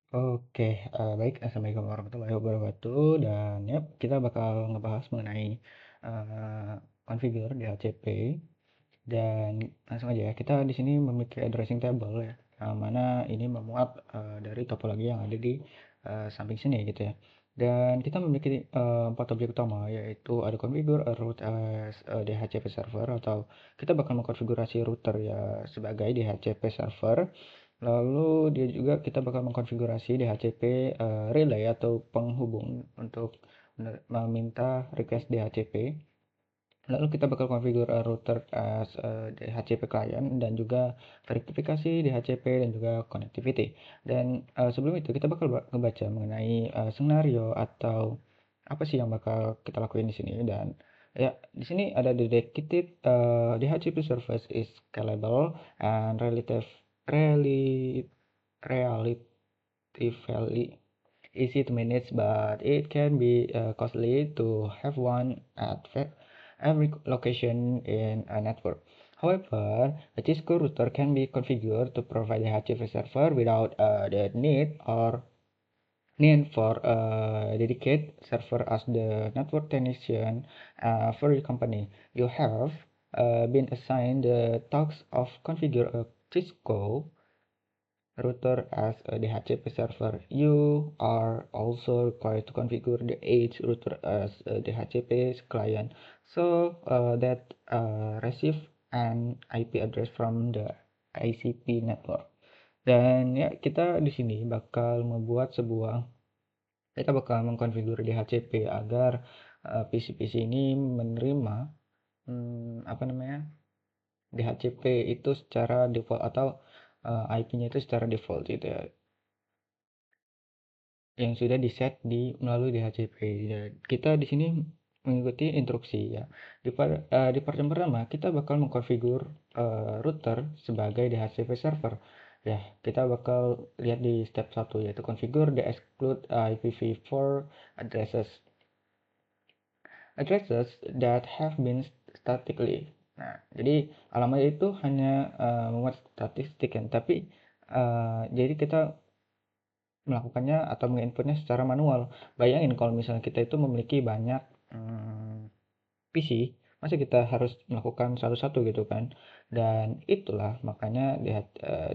Oke, baik. Assalamualaikum warahmatullahi wabarakatuh. Dan ya, kita bakal ngebahas mengenai eh, configure DHCP. Dan langsung aja ya, kita di sini memiliki addressing table ya, mana ini memuat dari topologi yang ada di samping sini gitu ya. Dan kita memiliki empat objek utama, yaitu ada configure, a root as a DHCP server, atau kita bakal mengkonfigurasi router ya sebagai DHCP server. Lalu dia juga kita bakal mengkonfigurasi DHCP relay atau penghubung untuk meminta request DHCP. Lalu kita bakal configure router as DHCP client dan juga verifikasi DHCP dan juga connectivity. Dan sebelum itu kita bakal ngebaca mengenai skenario atau apa sih yang bakal kita lakuin di sini. Dan ya, di sini ada dedicated DHCP service is scalable and relatively easy to manage, but it can be costly to have one at every location in a network. However, a Cisco router can be configured to provide a HCP server without the need for a dedicated server as the network technician for your company. You have been assigned the task of configure a Cisco router as a DHCP server. You are also required to configure the edge router as a DHCP client so that receive an IP address from the ICP network. Dan ya, kita di sini kita bakal mengkonfigurasi DHCP agar PC-PC ini menerima apa namanya, DHCP itu secara default atau IP-nya itu secara default gitu ya, yang sudah di-set melalui DHCP. Ya, kita di sini mengikuti instruksi ya. Di part yang pertama kita bakal mengkonfigur router sebagai DHCP server. Ya, kita bakal lihat di step 1 yaitu configure the exclude IPv4 addresses. Addresses that have been statically. Nah, jadi alamat itu hanya memuat statistik kan, tapi jadi kita melakukannya atau menginputnya secara manual. Bayangin kalau misalnya kita itu memiliki banyak PC, masa kita harus melakukan satu-satu gitu kan. Dan itulah makanya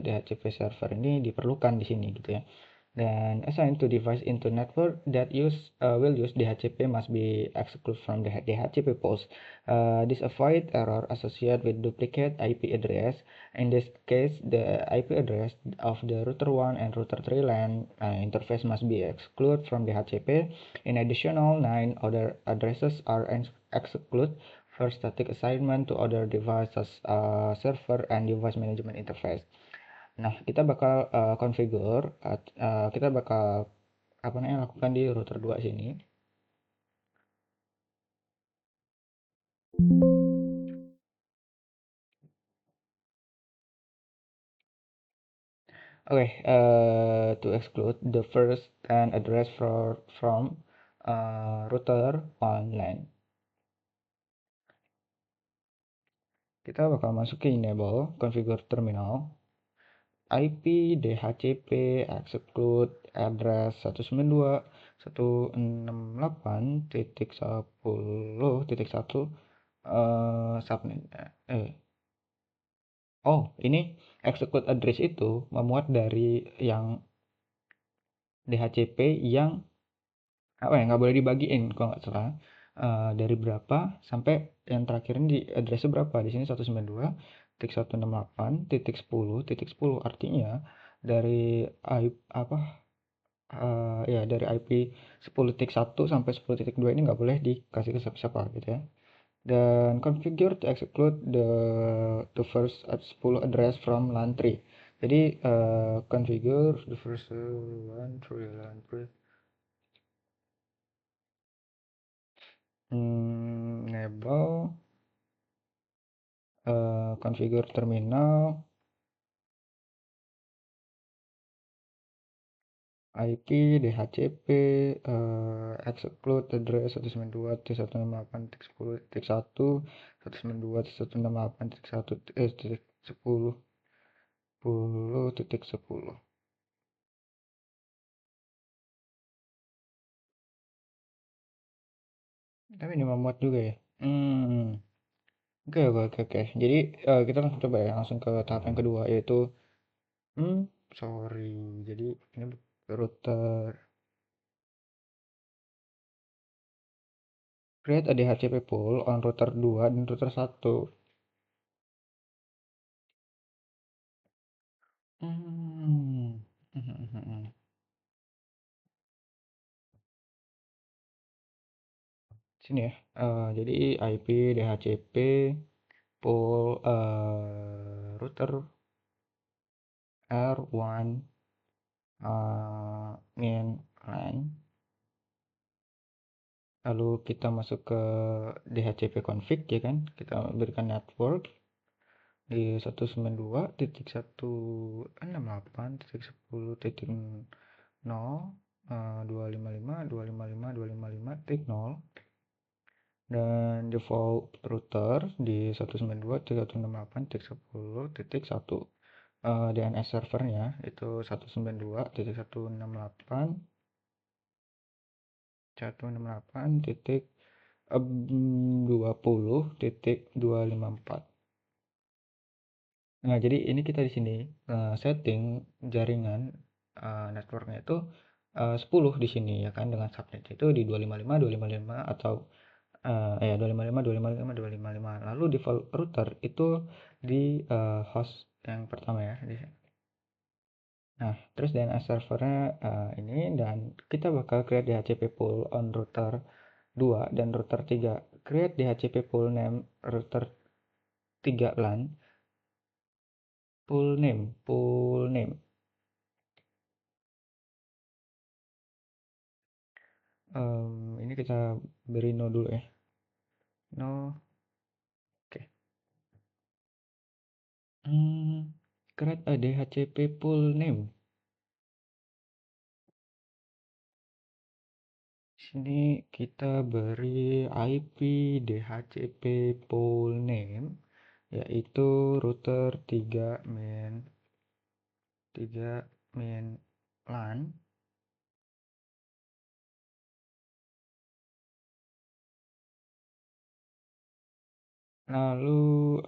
DHCP server ini diperlukan di sini gitu ya. Then assign to device into network that will use DHCP must be excluded from the DHCP post. This avoid error associated with duplicate IP address. In this case, the IP address of the router 1 and router 3 LAN interface must be excluded from DHCP. In additional, 9 other addresses are excluded for static assignment to other devices, server, and device management interface. Nah, kita bakal kita bakal lakukan di router 2 sini. Oke, to exclude the first and address from router on LAN. Kita bakal masuk ke enable configure terminal IP DHCP exclude address 192.168.10.1 subnet. Oh, ini execute address itu memuat dari yang DHCP yang apa ya, nggak boleh dibagiin kalau nggak salah. Dari berapa sampai yang terakhir ini di addressnya berapa? Di sini 192.168.10.10 artinya dari apa ya dari IP 10.1 sampai 10.2 ini nggak boleh dikasih ke siapa-siapa gitu ya. Dan configure to exclude the first 10 address from LAN 3. Jadi configure the first LAN 3 enable configure terminal IP DHCP exclude address 192.168.10.1 192.168.1.10.10 Tapi minimum muat juga ya. Oke oke oke oke. Jadi kita langsung coba ya, langsung ke tahap yang kedua yaitu hmm, sorry. Jadi ini router create a DHCP pool on router 2 dan router 1. Hmm. Sini ya. Jadi IP DHCP pool router R1 main LAN. Lalu kita masuk ke DHCP config ya kan. Kita berikan network di 192.168.10.0 255.255.255.0 dan default router di 192.168.10.1. DNS servernya itu 192.168.20.254. Nah, jadi ini kita di sini setting jaringan networknya itu 10 di sini ya kan, dengan subnet itu di 255 atau 255 lalu default router itu di host yang pertama ya. Nah, terus DNS servernya ini, dan kita bakal create DHCP pool on router 2 dan router 3. Create DHCP pool name router 3 LAN. Pool name. Ini kita beri no dulu ya. No. Oke. Create a DHCP pool name. Sini kita beri IP DHCP pool name yaitu router 3 main LAN. Lalu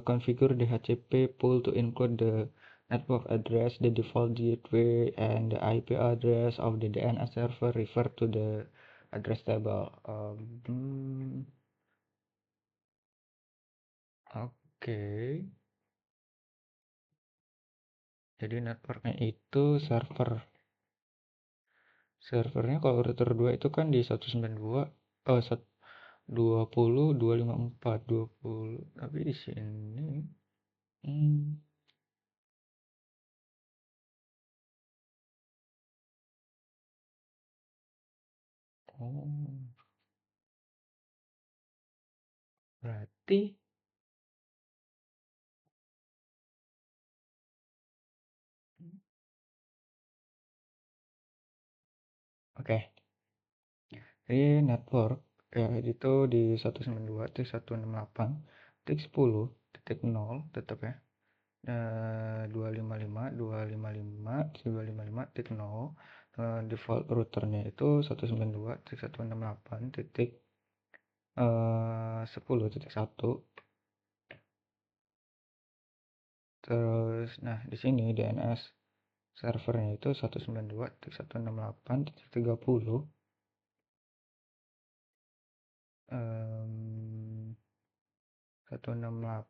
configure DHCP pool to include the network address, the default gateway, and the IP address of the DNS server refer to the address table. Oke. Jadi networknya itu servernya kalau router 2 itu kan di 192 20 254 20, tapi di sini hmm, oh, berarti oke. Jadi network ya itu di 192.168.10.0 tetap ya. 255.255.255.0. Default routernya itu 192.168.10.1. Terus nah di sini DNS servernya itu 192.168.30. 168.30.1.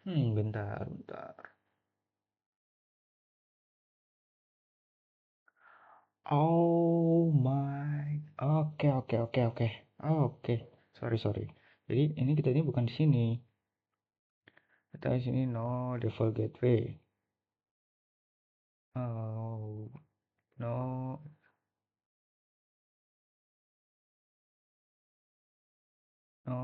Bentar. Oh my. Oke. Oke. Sorry. Jadi ini bukan di sini. Kita di sini no default gateway. Oh, no. No.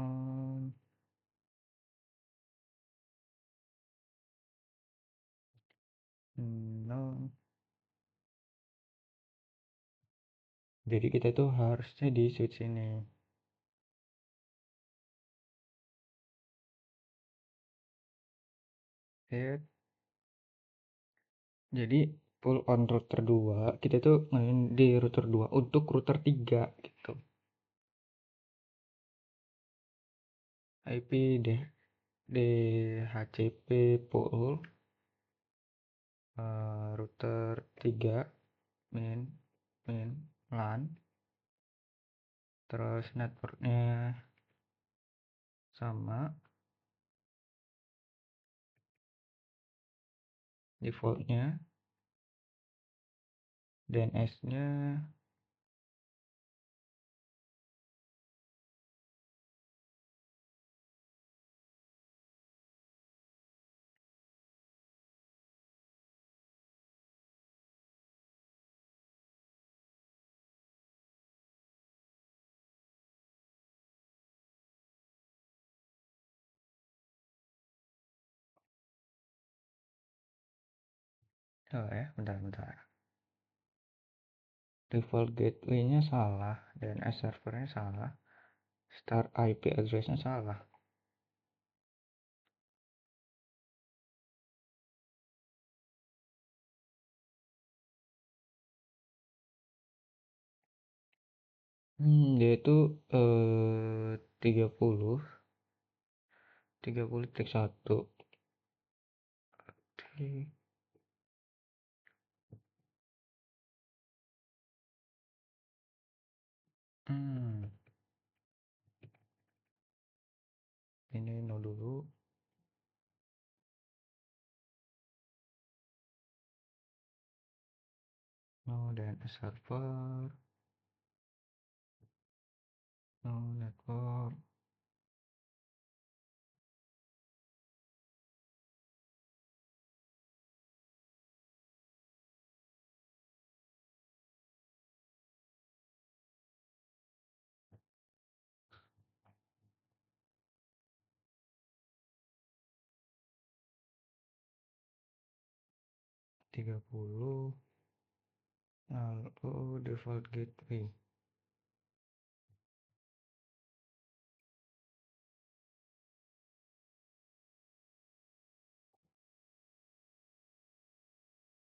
No. Jadi kita itu harusnya di switch ini. Set. Jadi pull on router 2, kita itu main di router 2 untuk router 3 gitu. IP DHCP pull router 3 main main LAN, terus networknya sama, defaultnya DNS-nya bentar. Default gateway-nya salah, DNS servernya salah, start IP address-nya salah. Dia itu 30.1. Hmm, ini no dulu. No DNS server, no network. Tiga puluh lalu default gateway.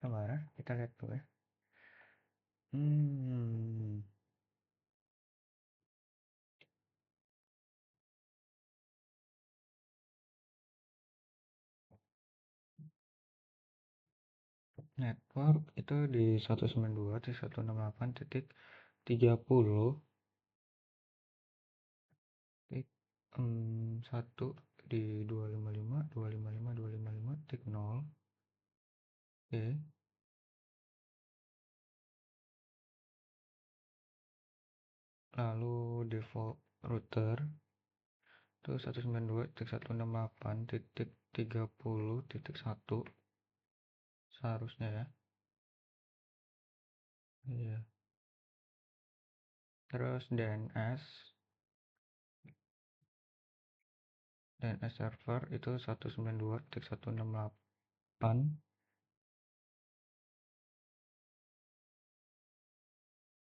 Kemarin kita lihat dulu ya. Hmm, network itu di 192.168.30 satu di 255.255.255.0. Oke, lalu default router itu 192.168.30.1 seharusnya ya. Iya. Terus DNS server itu 192.168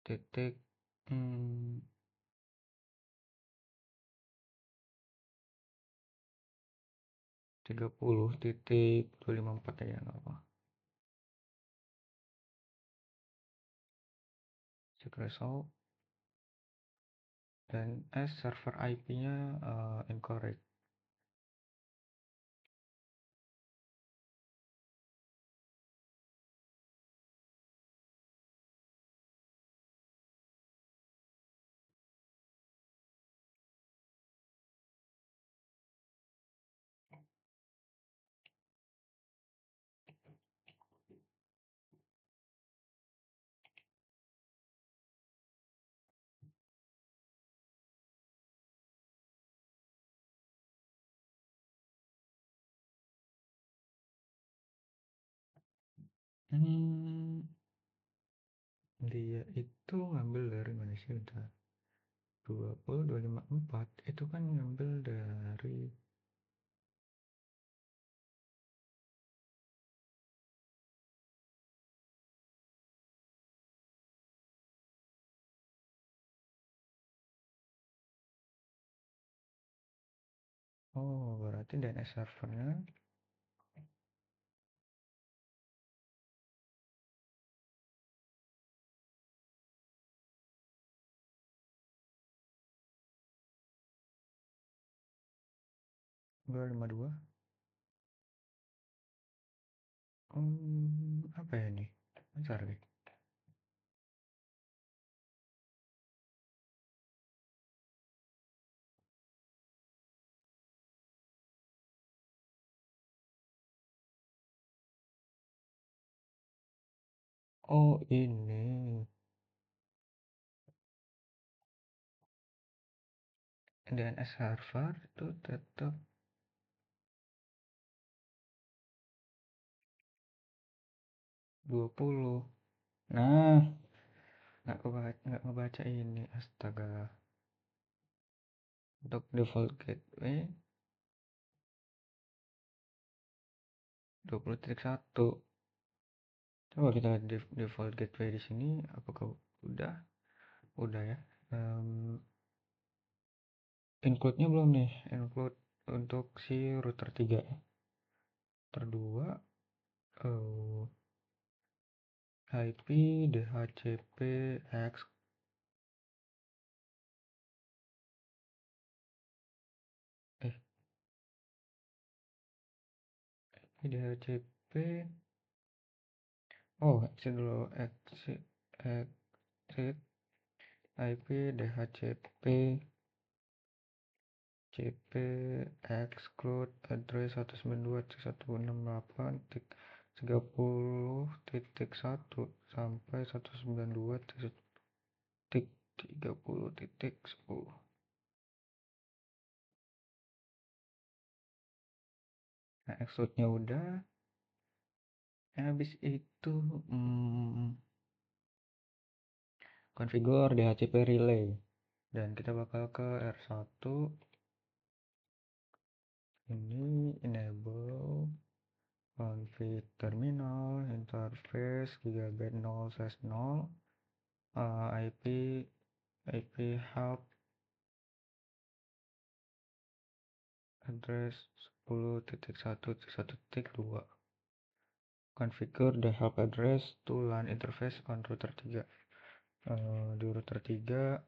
titik 30.254 ya, nggak apa. Check result. Dan server IP-nya incorrect. Hmm, dia itu ngambil dari mana sih? Bentar. 20254 itu kan ngambil dari Oh, berarti DNS servernya 252. Apa ya ini? Bentar deh. Oh, ini DNS server itu tetap 20. Nah, nggak ngebaca ini, astaga. Untuk default gateway 20.1. Coba kita default gateway di sini, apakah udah? Udah ya. Include-nya belum nih, include untuk si router 3. Router 2, IP DHCP X eh DHCP. Oh, exit dulu, exit IP DHCP CP exclude address 192.168.30.1 sampai 192.30.10. Nah, exclude-nya udah. Habis itu configure DHCP relay, dan kita bakal ke R1. Ini enable config terminal interface gigabit 0/0, IP hub address 10.1.1.2. Configure the hub address to LAN interface on router 3. Di router 3,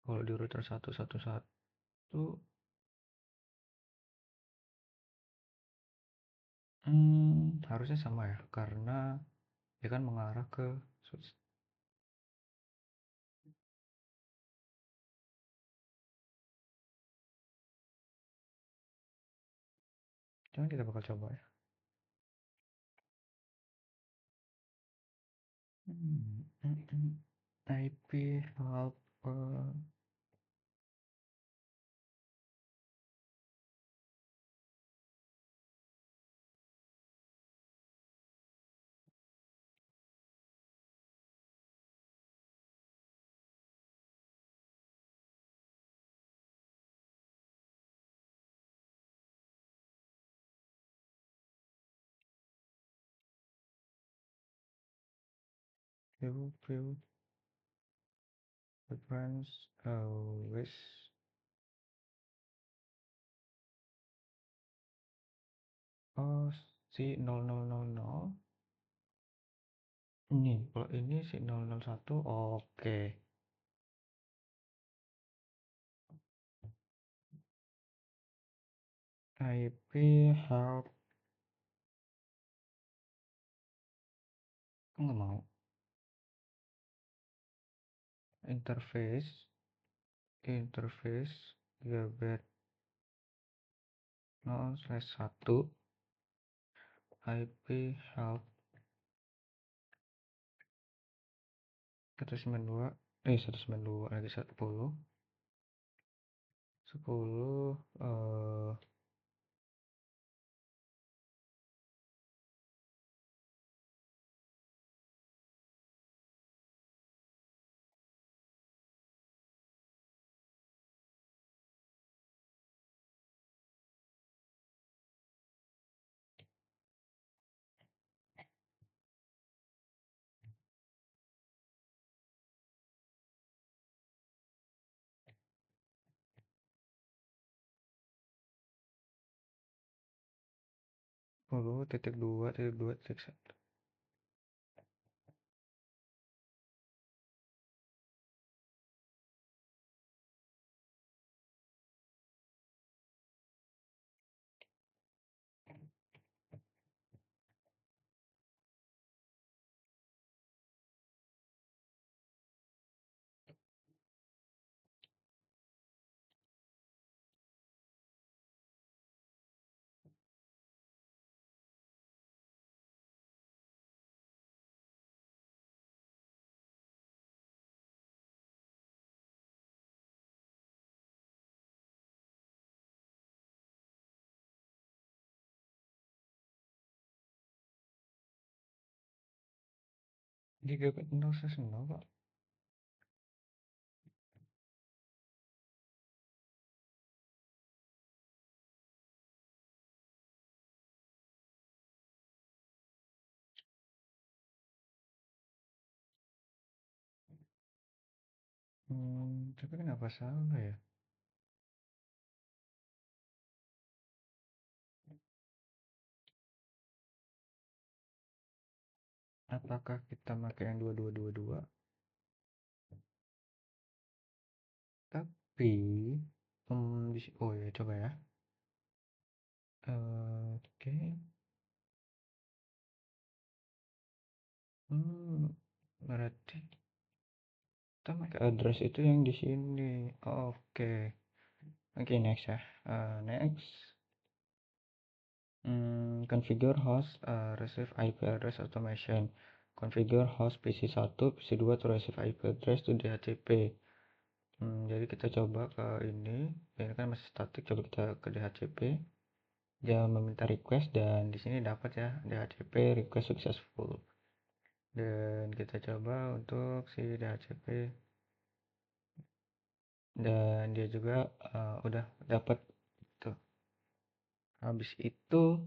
kalau di router 111, harusnya sama ya, karena dia kan mengarah ke switch. Cuman kita bakal coba ya. IP hub view reference with si 0000. Ini kalau ini si 001. Oke. IP hub nggak mau. Interface gigabit 0/1. IP hub 192, 192 lagi 10 10 10.2.2.1. Gigabit 0 Pak. Tapi kenapa salah ya? Apakah kita pakai yang 2222? Tapi, oh ya coba ya. Oke. Berarti kita pakai address itu yang di sini. Oke. Oke, next ya. Next. Configure host receive IP address automation. Configure host PC1, PC2 to receive IP address to DHCP. Jadi kita coba ke ini kan masih static, coba kita ke DHCP. Dia meminta request dan di sini dapat ya DHCP request successful. Dan kita coba untuk si DHCP dan dia juga udah dapat tuh. Habis itu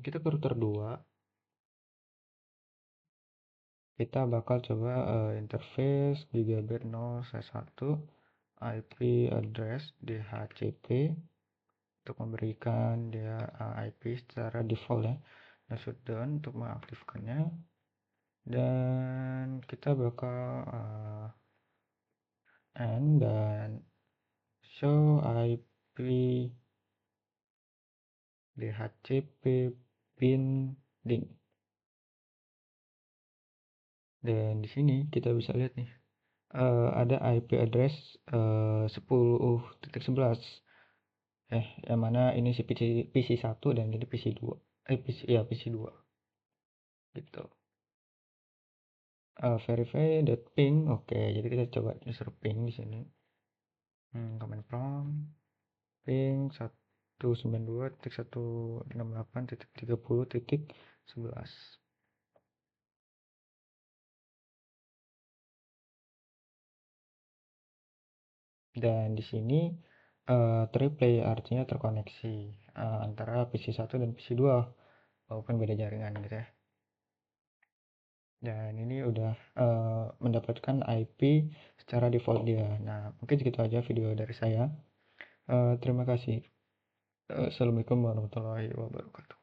kita ke router 2. Kita bakal coba interface gigabit 0/1 IP address DHCP untuk memberikan dia IP secara default ya. Nah, shutdown untuk mengaktifkannya dan kita bakal end dan show IP DHCP binding. Dan di sini kita bisa lihat nih ada IP address 10.11 yang mana ini si PC1 dan ini PC2 PC2 gitu. Verify.ping oke, jadi kita coba user ping di sini. Command prompt ping 192.168.30.11. Dan di sini terreplay artinya terkoneksi antara PC1 dan PC2 walaupun beda jaringan gitu ya. Dan ini udah mendapatkan IP secara default dia. Nah, mungkin segitu aja video dari saya. Terima kasih. Assalamualaikum warahmatullahi wabarakatuh.